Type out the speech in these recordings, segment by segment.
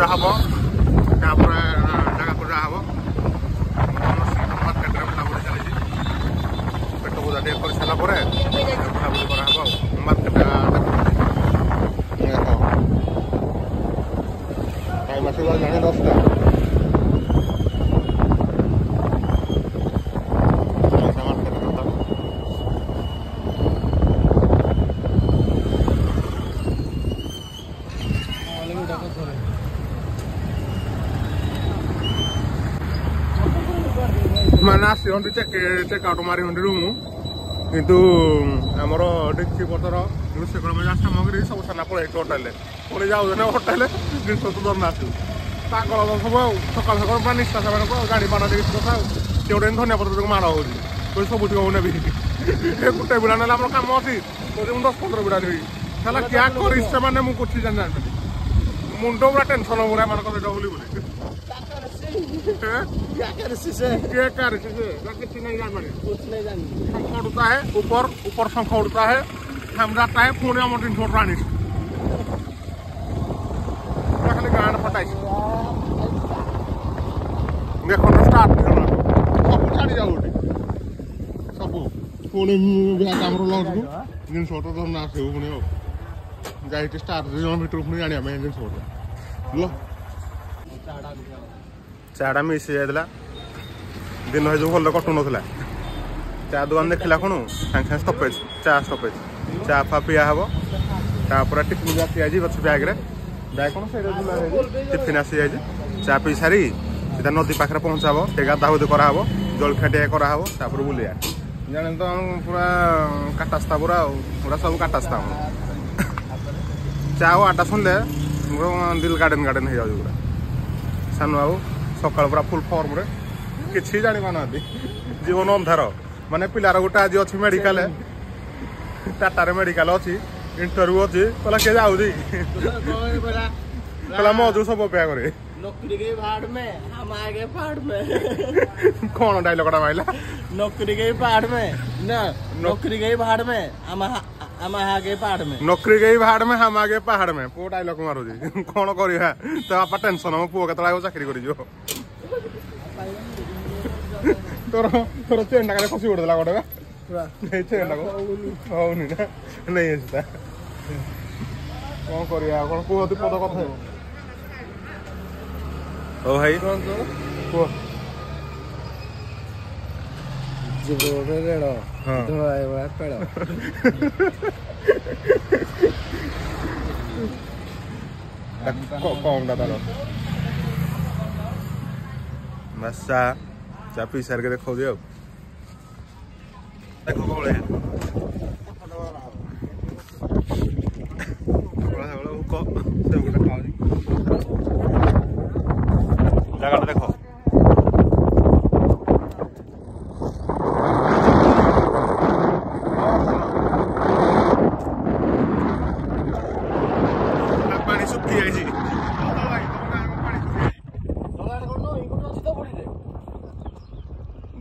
पूजा हम जगह पूजा हम मार्केट बुढ़ाबुढ़ी चली पेट पूजा टे कर सारा बुढ़ाबुढ़ी कराब मार्केट टाइम आस जाने 10टा मैंने आसती चेकआउट मारी रूम किंतु आमर डेक्ची पतर रोषेई सामग्री सब सारा पड़े होटेल पुणी जाऊे होटेल जिन तो धरना आसू पागल सब सकाल सकाल पूरा निष्ठा से गाड़ी माड़ देखी कथा से गोटे धनिया पत्र माड़ हो सब ने गोटे बिड़ा ना कम अच्छी 10-15 बिड़ा देवी क्या कर मुझे जानी मुंड पूरा टेंशन पूरा मान बोली शंख उड़ता है ऊपर शंख उड़ता है हम जाता है पुणे आम जिन राणी खाली गाँव फटाई देख स्टार्ट सब छाड़ी जाऊ सब पुणी आम लंच को जिन धरना आसू पुणी जाए स्टार्ट 2 जन भर पुणी आने जिन लो चाटा मिस हो जाता दिन जो भल कटु ना चा दुकान देखला कौन सागे सागे स्टपेज चा स्टपेज चा फा पिया हम तापर टिफिन आसी गछ बैग्रे बैग कौन से टिफिन आसी जाए चा पी सारी सीधा नदी पाखे पहुँचाब टे गाधागुधी कराब जलखिया टे कराब तापर बुलिया जाने तो पूरा काटास्ता पूरा पूरा सब काटास्ता चा आटा सुनले दिल गार्डन गार्डन हो जाए पूरा सानू बाबू सकाल पूरा फुल फर्म रे किसी जानी पाना जीवन अंधार माने पिलार गोटे आज अच्छी मेडिकल टाटा मेडिकल अच्छी इंटरव्यू अच्छी कहला के जाऊ कहला मजू सब अपेक्षा करे नौकरी गई भाड़ में हम आगे पहाड़ में कौन डायलॉग माइला नौकरी गई पहाड़ में ना नौकरी गई भाड़ में हम आगे पहाड़ में नौकरी गई भाड़ में हम आगे पहाड़ में पो डायलॉग मारू कौन करा तो आप टेंशन हम पुओ के चाकरी कर तोर तोर चेन टा खसी उड़देला गोटे चेन टा होनी ना नहीं कौन करिया कौन कहती पद कथा ओ भाई कुह कौन तार बस चा पी सार के देखो दियो देखो कोले जगह देखो पानी सुखी जाए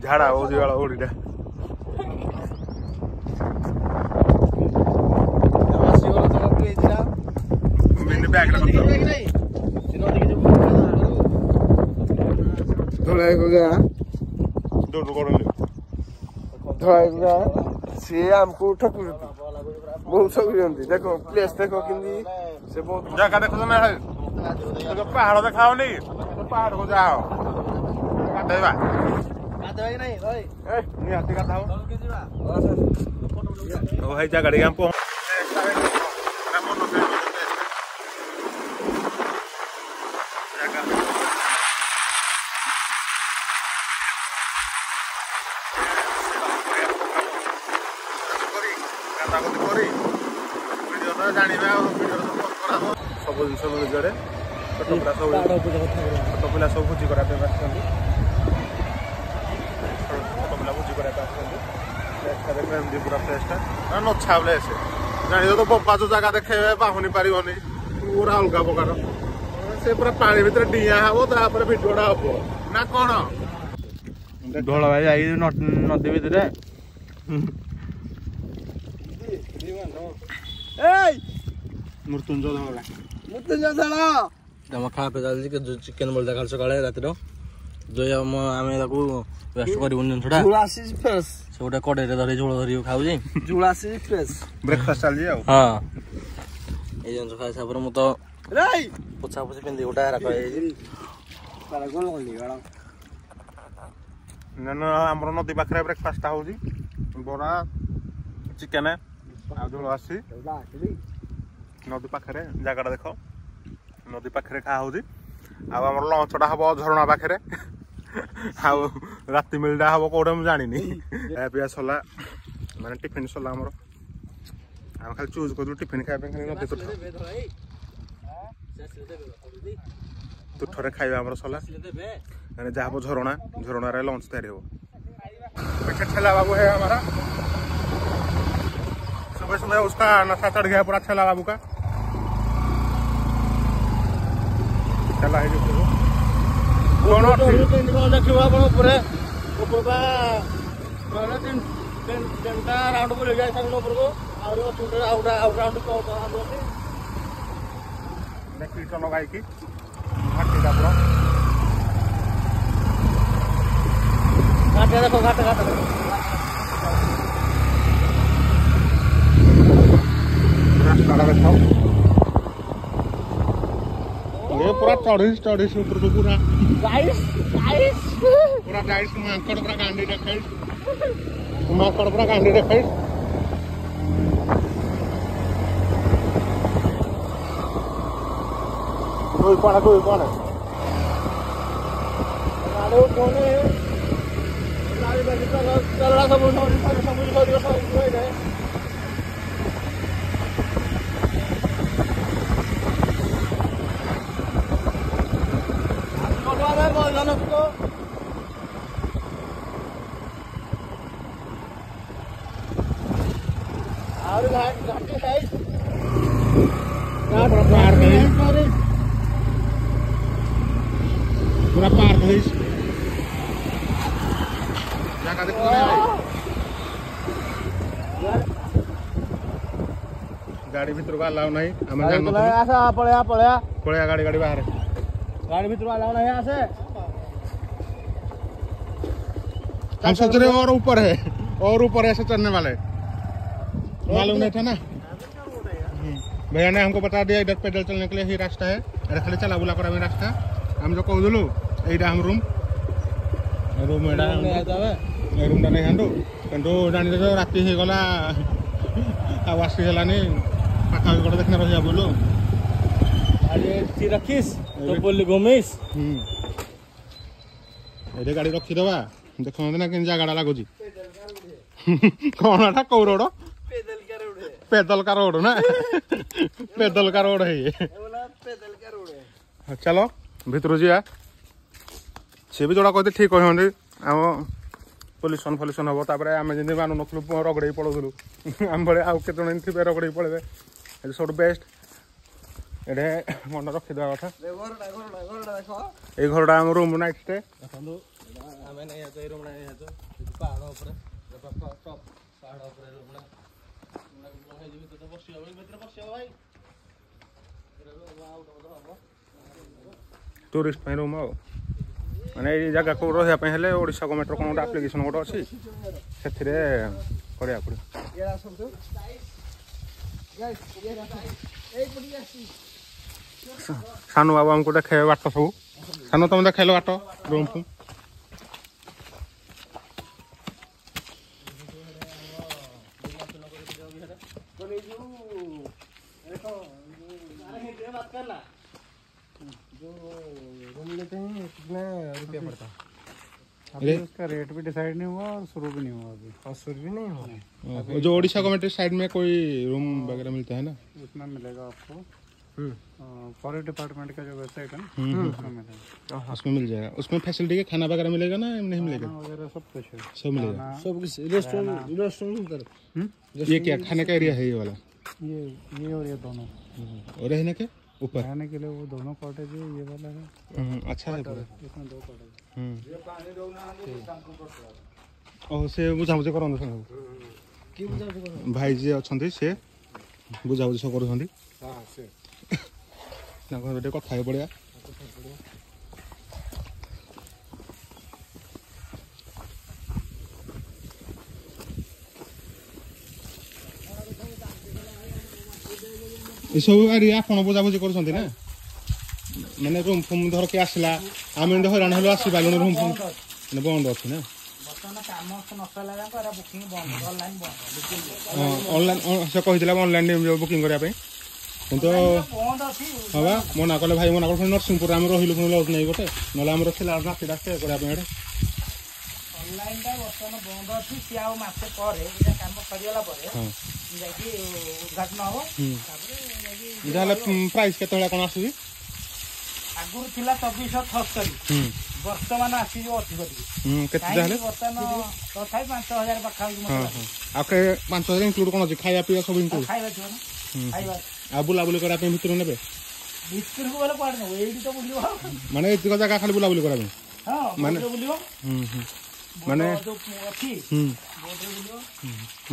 झाड़ा ओजी वाला ओडीटा मैंने बैग रखा धोला को गया दो करो धोला को गया से हमको ठकुर बहुत सब जंती देखो प्लेस देखो किंदी से बहुत जगह देखो तो मैं तो पहाड़ दिखाओ नहीं तो पहाड़ को जाओ काटेबा भाई नहीं ओए ए निहाती का थाओ ओ भाई जा गाड़ी हम पहुंच सब जिन मिले छोट पिला सब भोजी कराया भोजी कराया पूरा फ्रेशटा नछा बोले से जान तो बपा जो जगह देखे बाहुनी पार पूरा अलग प्रकार से पूरा पानी भर डिया हम तापर भिडा हम ना कौन ढोल भाई आई नदी भितर मृत्युंजय धड़ा मृत्युंजय धड़ा ଆମ ଖାଇବା ପିଇବା ଚାଲିଛି ଯୋଉ ଚିକେନ ବଳିଟା କାଲି ସକାଳେ ରାତିର ଯୋଉ ଆମେ ତାକୁ ୱେଷ୍ଟ କରିବୁନି ଜିନିଷଟା ଝୋଳ ଆସିଛି ଫ୍ରେଶ ସେ ଗୋଟେ କଡ଼େଇରେ ଧରି ଝୋଳ ଧରିକି ଖାଉଛି ଝୋଳ ଆସିଛି ଫ୍ରେଶ ବ୍ରେକଫାଷ୍ଟ ଚାଲିଛି ଆଉ ହଁ ଏଇ ଜିନିଷ ଖାଇସାରିଲା ପରେ ମୁଁ ତ ପୋଛା ପୋଛି ପିନ୍ଧି ଗୋଟେ ହେରା କହିଯାଇଛି ଆମର ନଦୀ ପାଖରେ ବ୍ରେକଫାଷ୍ଟଟା ହଉଛି ବରା ଚିକେନ ଆଉ ଝୋଳ ଆସିଛି ନଦୀ ପାଖରେ ଜାଗାଟା ଦେଖ ନଦୀ ପାଖରେ ଖାଆ ହଉଛି ଆଉ ଆମର ଲଞ୍ଚଟା ହବ ଝରଣା ପାଖରେ ଆଉ ରାତି ମିଲଟା ହବ କୋଉଟା ମୁଁ ଜାଣିନି ପିଆ ସରିଲା ମାନେ ଟିଫିନ ସରିଲା ଆମର ଆମେ ଖାଲି ଚୁଜ୍ କରିଛୁ ଟିଫିନ ଖାଇବା ପାଇଁ ଖାଲି ନଦୀ ତୁଠରେ ଖାଇବା ଆମର ସରିଲା ମାନେ ଯାହା ହବ ଝରଣାରେ लंच तैयारी हो पीछे ठेला बाबू है हमारा सुबह सुबह उसका नशा चढ़ गया पूरा ठेला बाबू का ठेला है जो दोनों देखिए आप ऊपर तीनटा राउंड को ले जाए ऊपर को कीट लगाई की घाटी का पूरा घाटे देखो घाटे घाटे रास्ता देखो ये पूरा चढ़ी ऊपर को पूरा पूरा डाइस मांकड़ पूरा गांडी देखाई मांकड़ पूरा गांडी देखाई कोई कौन पूरा पार्क है जगह देखो गाड़ी भीतर को अलाउ नहीं हमें पड़े गाड़ी बाहर गाड़ी भीतर अलाउ नहीं आसे हम सोच रहे और ऊपर है ऐसे चढ़ने वाले मालूम नहीं था ना भैया ने हमको बता दिया इधर पैदल चलने के लिए ही रास्ता है अरे खाली चला बुला कर रास्ता हम जो कहूँ यहीटा हम रूम रूम रूमटा नहीं हांडू किंतु जानी देख राति हो गला आसगलानी पाखा गोटे देखने रहा बोलू रखीस तो बोली घूमिस ये गाड़ी रखीदबा देखते ना कि जगह लगुच कौन कौ रोड पैदल का रोड ना पैदल का रोड है ये चलो भीतर जा सी भी जोड़ा कहते ठीक कहते आम पल्यूसन फल्यूसन हम तापर आम जमी मानु नखलु रगड़ पड़ोलु आम भाई आउ के थे रगड़ पड़े सब बेस्ट ये मन रखीदा कथा ये घरटा आम room night stay tourist room आ माने जगह को रही ओडिशा गवर्नमेंट कौन गोटे आप्लिकेसन गोटे अच्छी से करा पड़े सानू बाबू आमको देखे बाट सब सानू तुम देखेल बाट रूम को रूम लेते हैं कितना रुपया पड़ता है अभी उसका रेट भी डिसाइड नहीं हुआ और शुरू भी नहीं हुआ अभी और शुरू भी नहीं हुआ जो ओडिशा गवर्नमेंट साइड में कोई रूम वगैरह मिलता है ना उसमें मिलेगा आपको फॉरेस्ट डिपार्टमेंट का जो वेबसाइट है ना उसमें मिलेगा उसमें मिल जाएगा उसमें फैसिलिटी के खाना वगैरह मिलेगा ना नहीं मिलेगा वगैरह सब कुछ है सब मिलेगा सब कुछ रेस्टोरेंट ये क्या खाने का एरिया है ये वाला ये और ये दोनों और रहने के ऊपर रहने के लिए वो दोनों कॉटेज है ये वाला है अच्छा है पूरा इसमें 2 कॉटेज ओह से बुझाबुझी करन भाई जी अच्छा से बुझाबुझी सब कर ତାଙ୍କ ସହିତ ଟିକେ କଥା ହେଇ ପଡ଼ିବା। ଏସବୁ ଗାଡ଼ି ଆପଣ ବୁଝାବୁଝି କରୁଛନ୍ତି ନା? ମାନେ ରୁମ୍ ଫୁମ୍ ଧର କିଏ ଆସିଲା ଆମେ ଏମିତି ହଇରାଣ ହେଲୁ ଆସିପାରିଲୁଣି ରୁମ୍ ଫୁମ୍ ମାନେ ବନ୍ଦ ଅଛି ନା? ଅନଲାଇନ୍ ସେ କହିଥିଲା ଅନଲାଇନ୍ ବୁକିଂ କରିବା ପାଇଁ କିନ୍ତୁ ହଁ ବା ମନା କଲେ ଭାଇ ମନା କଲେ ନରସିଂହପୁରରେ ଆମେ ରହିଲୁ ପୁଣି ଲଜ୍ ନେଇ ଗୋଟେ ନହେଲେ ଆମର ଥିଲା ରାତିଟା ଷ୍ଟେ କରିବା ପାଇଁ ଏଠି ଅନଲାଇନଟା ବର୍ତ୍ତମାନ ବନ୍ଦ ଅଛି ସିଏ ଆଉ ମାସେ ପରେ ଏଇଟା କାମ ସରିଗଲା ପରେ ଯାଇକି ଉଦ୍ଘାଟନ ହବ ତାପରେ ଯାଇକି ଯାହେଲେ ପ୍ରାଇସ୍ କେତେ ଭଳିଆ କ'ଣ ଆସୁଛି? ଆଗରୁ ଥିଲା 2476 ବର୍ତ୍ତମାନ ଆସିଯିବ ଅଧିକ କେତେ ଯାହେଲେ ବର୍ତ୍ତମାନ ତଥାପି 5000 ପାଖାପାଖି ଆଉ 5000 ଇନକ୍ଲୁଡ୍ କ'ଣ ଅଛି ଖାଇବା ପିଇବା ସବୁ ଇନକ୍ଲୁଡ୍ ଖାଇବା ଥିବ ନା ଖାଇବା ଆଉ ବୁଲାବୁଲି କରିବା ପାଇଁ ଭିତରକୁ ନେବେ? ଭିତରକୁ ଗଲେ କୁଆଡେ ନେବ ଏଇଠି ତ ବୁଲିବ ମାନେ ଏତିକ ଜାଗା ଖାଲି ବୁଲାବୁଲି କରିବା ପାଇଁ ହଁ ମାନେ ବୁଲିବ ମାନେ ଅଛି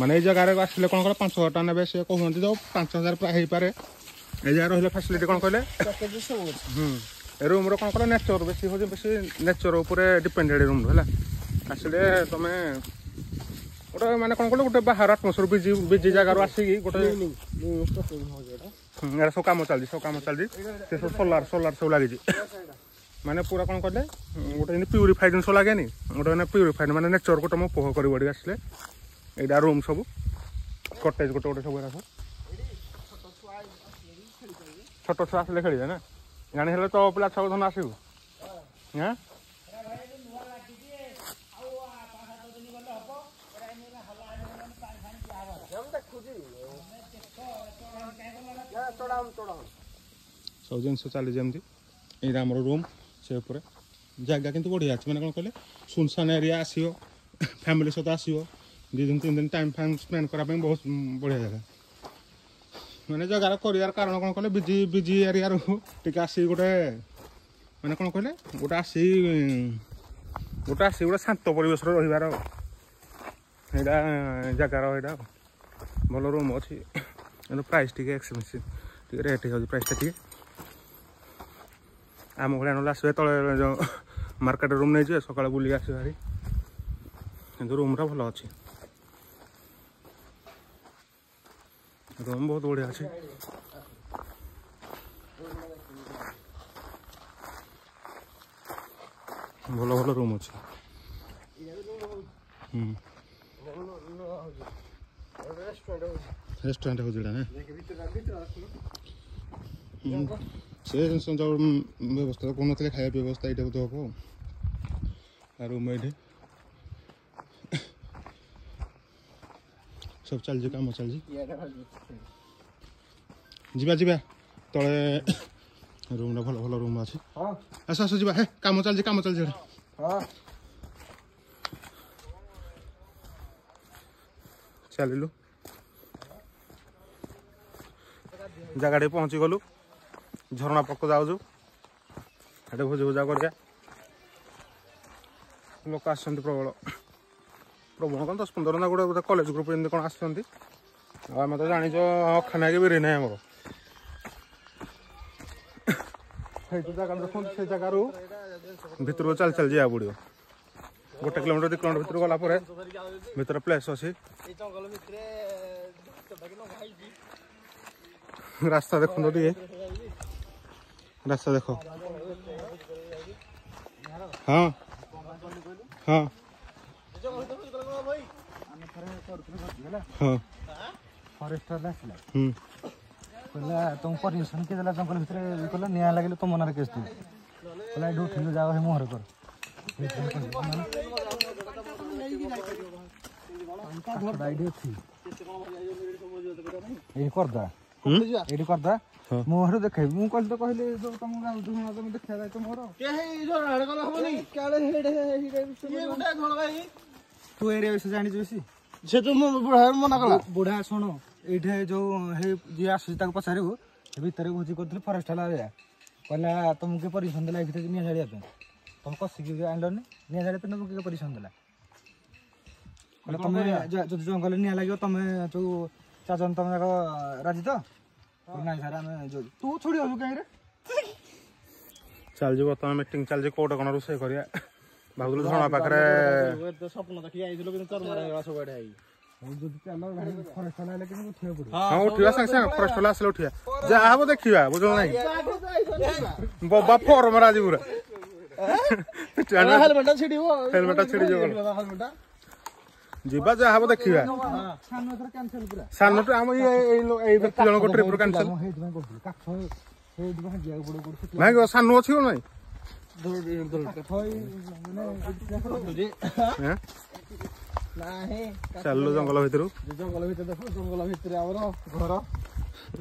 ମାନେ ଏଇ ଜାଗାରେ ଆସିଲେ କ'ଣ କଲେ 5000 ଟଙ୍କା ନେବେ ସେ କହୁଛନ୍ତି ଯୋଉ 5000 ପ୍ରାୟ ହେଇପାରେ এই জায়গা রহলে ফ্যাসিলিটি কোন কইলে রুমর কোন কলে নেচর বেশি হচ্ছে বেশি নেচর উপরে ডিপেন্ডেড রুম হলা আসলে তুমি গোটে মানে কোন কলে গোটে বাহার আটমোস্ফিয়ার বিজি বিজি জায়গার আসিকি গোটে এটা সব কাম চালছি সে সব সোলার সব লাগিছি মানে পুরা কোন কলে গোটে যেমন পিউরিফাইড জিনিস লাগেনি গোটে মানে পিউরিফাইড মানে নেচর গোটে মো উপভোগ করি বড়ি আসলে এইটা রুম সবু কটেজ গোটে গোটে সব এরা ছোট ছুଆ ଆସିଲେ ଖେଳିବେ ନା ଜାଣି ହେଲେ ତ ପିଲା ଛଅ ଧନ ଆସିବୁ ହଁ ସବୁ ଜିନିଷ ଚାଲିଛି ଯେମିତି ଏଇଟା ଆମର ରୁମ୍ ସେ ଉପରେ ଜାଗା କିନ୍ତୁ ବଢ଼ିଆ ଅଛି ମାନେ କ'ଣ କହିଲେ ସୁନସାନ ଏରିଆ ଆସିବ ଫ୍ୟାମିଲି ସହିତ ଆସିବ 2 ଦିନ 3 ଦିନ ଟାଇମ୍ ଫାଇମ୍ ସ୍ପେଣ୍ଡ କରିବା ପାଇଁ ବହୁତ ବଢ଼ିଆ ଜାଗା ମାନେ ଜାଗାର କରିବାର କାରଣ କ'ଣ କହିଲେ ବିଜି ଏରିଆରୁ ଟିକେ ଆସି ଗୋଟେ ମାନେ କ'ଣ କହିଲେ ଗୋଟେ ଆସି ଗୋଟେ ଶାନ୍ତ ପରିବେଶରେ ରହିବାର ଏଇଟା ଜାଗାର ଏଇଟା ଭଲ ରୁମ୍ ଅଛି କିନ୍ତୁ ପ୍ରାଇସ୍ ଟିକେ ଏକ୍ସପେନ୍ସିଭ୍ ଟିକେ ରେଟ୍ ହେଇଯାଉଛି ପ୍ରାଇସ୍ଟା ଟିକେ ଆମ ଭଳିଆ ନହେଲେ ଆସିବେ ତଳେ ଯେଉଁ ମାର୍କେଟ ରୁମ୍ ନେଇଯିବେ ସକାଳେ ବୁଲିକି ଆସିବେ ଭାରି କିନ୍ତୁ ରୁମ୍ଟା ଭଲ ଅଛି ରୁମ୍ ବହୁତ ବଢ଼ିଆ ଅଛି ଭଲ ଭଲ ରୁମ୍ ଅଛି ରେଷ୍ଟୁରାଣ୍ଟ ହେଉଛି ଏଇଟା ନା ସେ ଯେଉଁ ବ୍ୟବସ୍ଥା କହୁନଥିଲେ ଖାଇବା ବ୍ୟବସ୍ଥା ଏଇଟା ବୋଧେ ହେବ ଆଉ ରୁମ୍ ଏଇଠି सब चल काम चल जा तले रूम भल भल रूम अच्छे आस आस जा हे काम चल चलू जगह पहुँची गलु झरणा पक जाऊँ भोज भुजा कर लोक आस प्रबल प्रबल कौन 10-15 ना गोटे कॉलेज ग्रुप एमती कौन आम तो जाच अखाना कि बिरी ना आमर जगह देखो से जगार भर को चल जा पड़ो 1 किलोमीटर 2 किलोमीटर भर गलापर भर प्लेस अच्छी रास्ता देखो टे रास्ता देख हाँ हाँ तुम परमिशन के देला जंगल भीतर कहला निया लागले तो मनार केस दे कहला एडू उठिल जाओ हे मोहर कर आईडी थी ए करदा एडी करदा मोहर देखाइ मु कहल तो कहले जो तुम गाउ तुम देखा जाय तो मोहर के हे जो राड कल होबनी काले हेडे हे ये गुडा घोल भाई तू एरिया विषय जानि जोसी से तो बुढ़ा मना कला बुढ़ा सुनो ये जो जी आस पचारू भर भोजी कर फरेस्ट वाला कहला तुमको परमिशन देला भर निआ झाड़िया तुम कसिकी आनलनि निआ झाड़िया तुमको परमिशन देला तुम जो जंगल निआ लगे तुम जो 4 जन तुम राजी तो ना सर आम तू छोड़ी कहीं चलजी बर्तमान मीटिंग चलजी कोटे कौन रोषे करिया भाबुल धरणा पाखरे स्वप्न देखि आइथिलो कि चर्म रहला सब एडे आई जदि चलो फरेस्ट लाइले कि उठिया पड़ो हां उठिया संग संग फरेस्ट वाला आसले उठिया जा हबो देखिबा बुझल नै बब्बा फॉर्म राजी पूरा हेलमेट छिड़िबो छिड़ी जो हेलमेट जीवा जा हबो देखिबा सानो थर कैंसिल पूरा सानो तो हम ए व्यक्ति जन को ट्रिप कैंसिल हेड में करथि काख हेड में जिया पड़ो पड़ो नाही गो सानो अछि नै हैं नाही चललो जंगल भितरु जंगल भितर देखो जंगल भितर हमर घर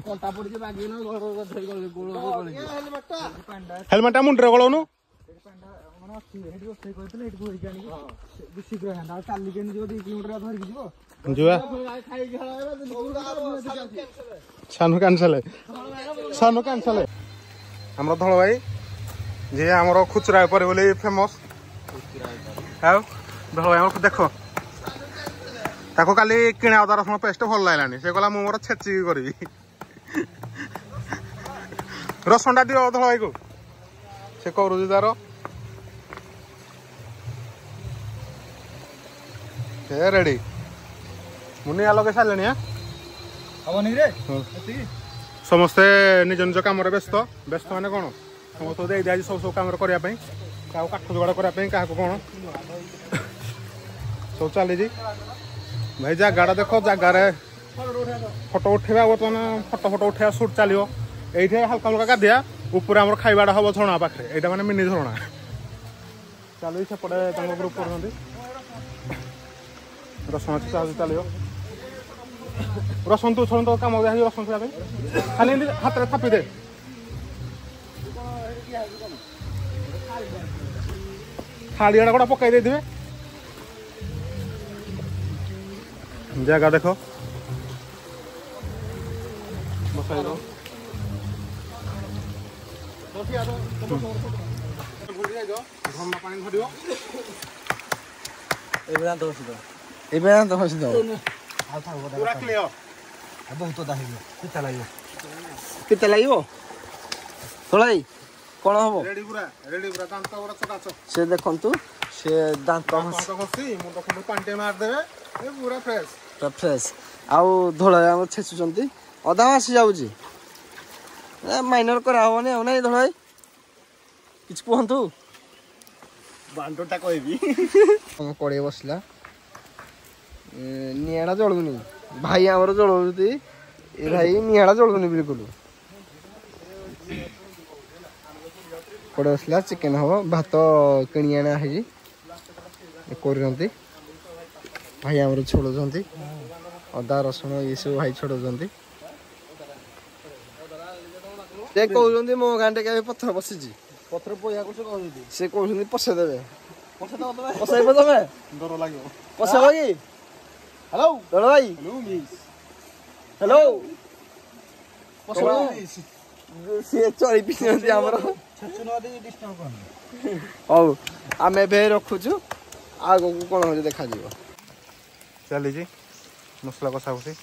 कंटा पड़ी जे बागी न घर धरि गोल गोल हेलमेट मुंडरे गळोनु मन अछि हेड को से कहतले हेड को होई जानी कि शीघ्र हंडा चाली के जो 2 किलोमीटर धरि जिवो जीवा खाई सानो कैंसल हमर धळ भाई जे हमर खुचरा पर बोले फेमस हाउ धळ भाई हमर देखो ताको काली किणा अदा रसुण पेस्ट भल लागलानी से कहला मु मोर छेची करबी रसुणटा दियो धळ भाई को से करू तार हे रेडी मुनि आलो के सालेनी हबनी रे समस्ते निज निज काम व्यस्त व्यस्त माने कौन समस्त दे दिया सब सब काम करने क्या काठ जोगाड़ करने क्या कौन सब चली भाई जगाटा देख जगार फोटो उठेवा बर्तमान फोटो उठेवा सुट चलो ये हल्का हल्का गाधिया ऊपर आम खाइबाटा हम झरणा पाखे यहाँ मैंने मिनी झरणा चलो सेपटे ग्रुप कर रसुण चलो रसुण तू छोड़ तो कम रसुण छुआ खाली हाथ में थापी दे थाली गुड़ा पकई दे जगह देख बसाई दो पूरा क्लियर बहुत दाहिलो किता लागो थोड़ाई कोन हबो रेडी पूरा दांत पूरा चकाचक से देखंतु से दांत घसी मुंड खंड पांटे मार देबे ए पूरा फ्रेश आउ धोळा हम छेचुचंती अधा आसी जाउजी ए माइनर करा होने हो नै धोळाई किछ कहंतु बांडोटा कहबी हम कोड़े बसला निआड़ा जलुनी भाई आमर जलुती ए भाई निआड़ा जलुनी बिल्कुल कोड़े बसला चिकन हम भात किणी आना है करते भाई आमर छोड़ुंट अदा रसुण ये सब भाई छोड़ुंट कहते मो गांटे के पत्थर बसी पत्र पोया को से कहते पशेदेवे पसाइबो तमे डर लाग्यो पसाइबो कि हेलो डर भाई हेलो मिस हेलो से चली पिछे हमर छचुनो दे डिस्टर्ब करन हौ आमे बे रखुछु आगो को कोन हो देखा जीवो चली जी मसला कसा होसी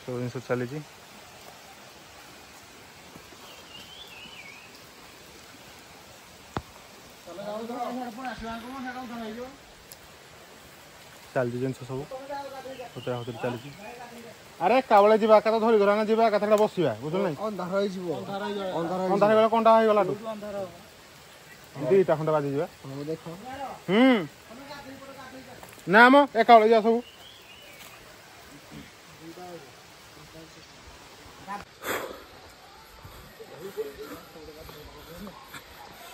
सब जिन चली जी चलती जिन सब होतरा होतरी चली अरे कावले जीवा का धरी गला ना जीवा कथा बसिबा बुझल नै अंधार होई जीवो अंधार गला कोनटा होई गला दीटा खंडा बाजी जीवा हम देखो ना म एकावले जा सब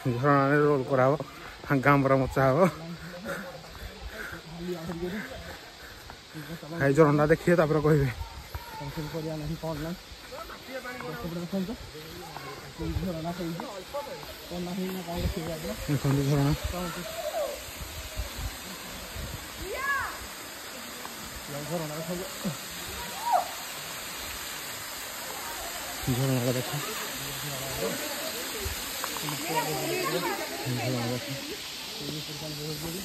झरना रोल कराओ गाम पर मचा हो हाई झरना देखिए तापर कहबे कैंसिल करिया नहीं कोन ना झरना कहि कोन नहीं ना काहे खिया दे देखो झरना झरना देखो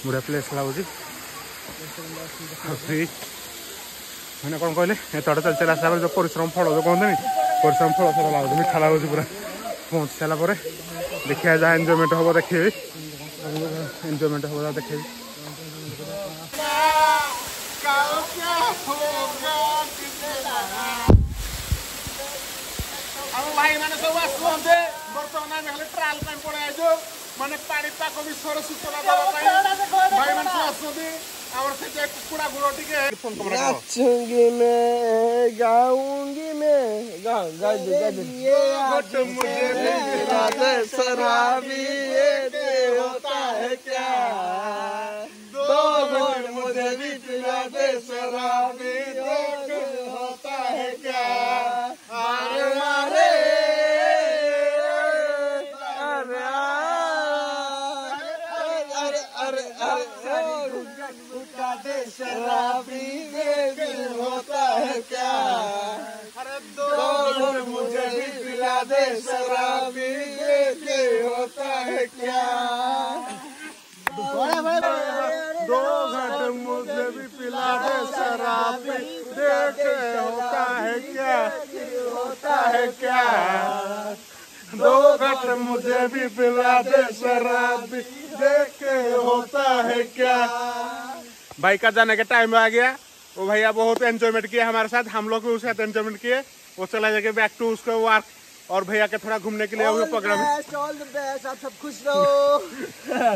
बड़ा प्लेस लाଗୁଛି मैंने कौन कहले एतटे चल चल आसला जो परिश्रम फल जो कहते परिश्रम फल सब लगुच मीठा लगुच पूरा पहुँच सारापर देखिए जहाँ एंजयमेंट हम देखिए एंजयमेंट हम देखिए भाई मैंने सब आसुचे बर्तमान आम खाली ट्रायल पड़े माने पाणीपाग विषय सूचना देवा भाई मैंने सब आसुँच कुकुड़ा गुड़ टे नाचूंगी मैं गाऊंगी मैं गा दे मुझे शराबी ये होता है क्या दो घुट मुझे भी पिला दे शराबी होता है क्या अरे मारे शराबी दिल होता है क्या अरे दो मुझे भी पिला दे शराबी होता है क्या दो घंटे मुझे भी पिला दे शराबी देखे होता है क्या होता है क्या दो घंटे मुझे भी पिला दे शराबी देखे होता है क्या। भाई का जाने का टाइम आ गया वो भैया बहुत एंजॉयमेंट किया हमारे साथ हम लोग भी उसके साथ एंजॉयमेंट किए वो चला जाके बैक टू उसका वर्क और भैया के थोड़ा घूमने के लिए वो प्रोग्राम आप सब खुश रहो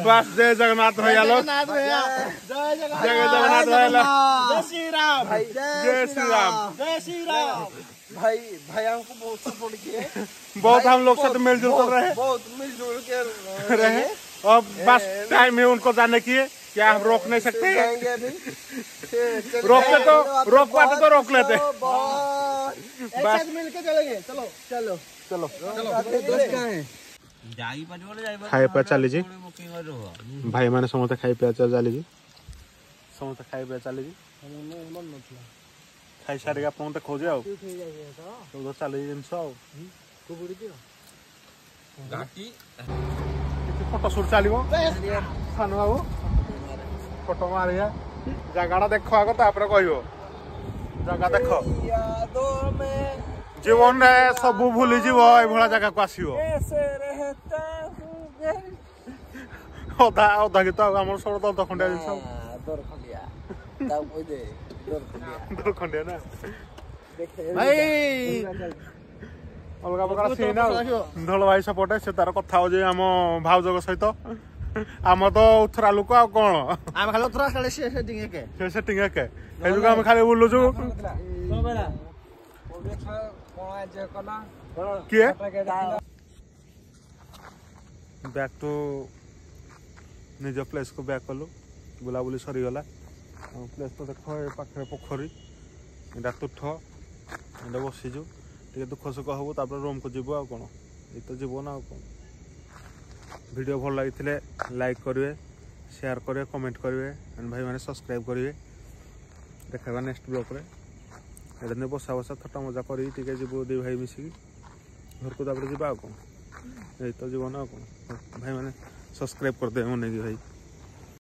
बस जय जगन्नाथ भैया लोग जय जगन्नाथ भैया लोग जय श्री राम भाई जय श्री राम जय श्री राम भाई भैया को बहुत सपोर्ट किए बहुत हम लोग साथ मिलजुल कर रहे बहुत मिलजुल के रहे और बस टाइम है उनको जाने की क्या हम रोक नहीं सकते रोक पाते तो रोक लेते बस मिलके चलेंगे चलो चलो चलो खाई पे चली भाई मैंने समस्ते खाई पे चली समस्ते खाई पे चली खाई सारे आप खोजे आओ चली जिन फोटो सुट चलो सानू बाबू फोटो मारिया जगह देख आग तापर कह जगह देख जीवन सब भूली जीव ये जगह को आसो अधा अधा गीत आम सब दर्द खंडिया जिन खंडिया ना अलग प्रकार सीन धल भाई सपोर्ट से तार कथा हो आम भाउज सहित आम तो उथरा लोक आ कौन आम खाली उथरा खाली सेटिंग एके आम खाली बुलुचु किए बैक टू निज प्लेस को बैक कलु बुलाबुली सरीगला प्लेस तो देख पाखे पोखरी एटा तुठ एटा बसीजु टे दुख सुख हबू तापर रूम को जीव आ कौन ये तो जीवन आ कौन वीडियो भल लगी लाइक करेंगे शेयर करेंगे कमेंट करेंगे एंड भाई मैंने सब्सक्राइब करेंगे देखा नेक्स्ट ब्लॉग में बसा बसा थटा मजा कर जीव दी भाई मिसिकी घर को तापर जी कौन यही तो जीवन आ कौन भाई मैंने सब्सक्राइब करदे मन भाई।